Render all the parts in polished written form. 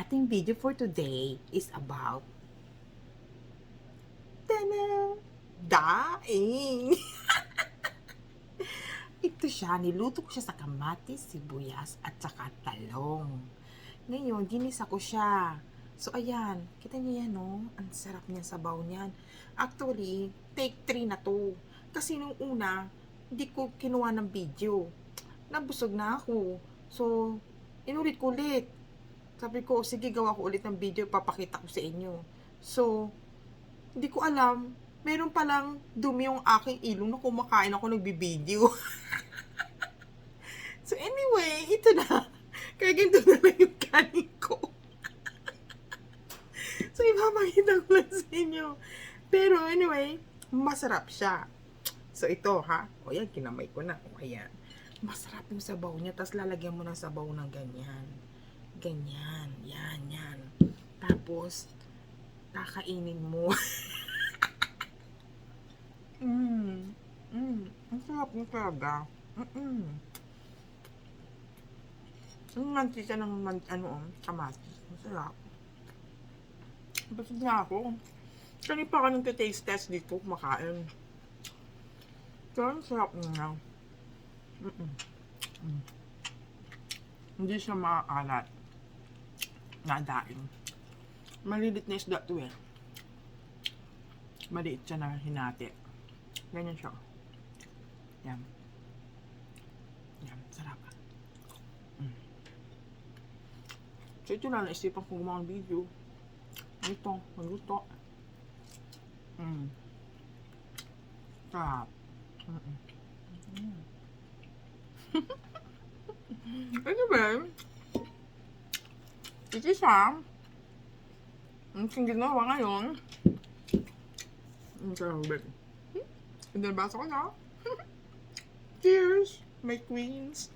ating video for today is about daing. Ito siya, niluto ko siya sa kamatis, sibuyas, at saka talong. Ngayon, ginisa ko siya. So, ayan. Kita niyo yan, no? Ang sarap niya sabaw niyan. Actually, take 3 na to. Kasi nung una, hindi ko kinuha ng video. Nabusog na ako. So, inulit ko ulit. Sabi ko, sige, gawa ko ulit ng video, papakita ko sa inyo. So, hindi ko alam, meron palang dumi yung aking ilong na kumakain ako nagbibideo. So, anyway, ito na. Kaya ganito na lang yung kanin ko. So, ipapakita ko lang sa inyo. Pero, anyway, masarap siya. So, ito, ha? O, yan, kinamay ko na. O, ayan. Masarap yung sabaw niya. Tapos, lalagyan mo ng sabaw ng ganyan. Ganyan. Yan, yan. Tapos, kakainin mo. Ang sarap niya talaga. Ang mantika ng kamatis. Masarap. Basig na ako. Kanina pa ka nang taste test dito, kumakain. So, ang sarap niya. Hindi siya maalat. Nadaing. Malilit na isda to eh. Maliit siya na hinati. Ganyan siya. Yan. Yan, sarap. So, ito na, naisipan kong gumawa ng video. Ito, magluto. Sarap. Ano ba? Ito siya. Ang ginawa ngayon. Ang sarap. And then, basa ko na. Cheers, my queens.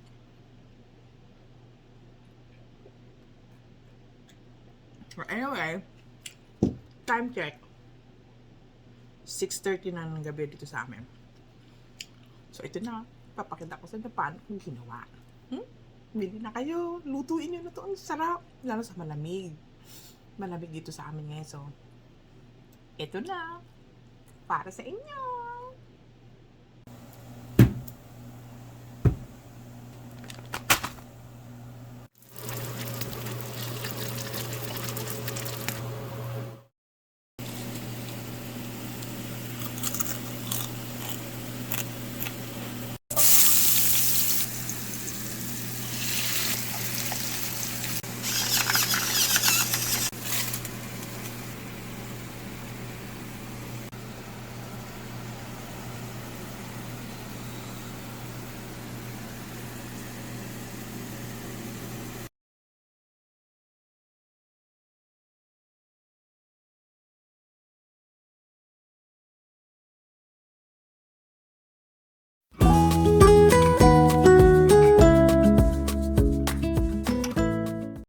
But anyway, time check. 6:30 na ng gabi dito sa amin. So, ito na. Papakita ko sa Japan kung ginawa. Bili na kayo. Lutuin nyo na to. Ang sarap. Lalo sa malamig. Malamig dito sa amin ngayon. So, ito na. Para sa inyo.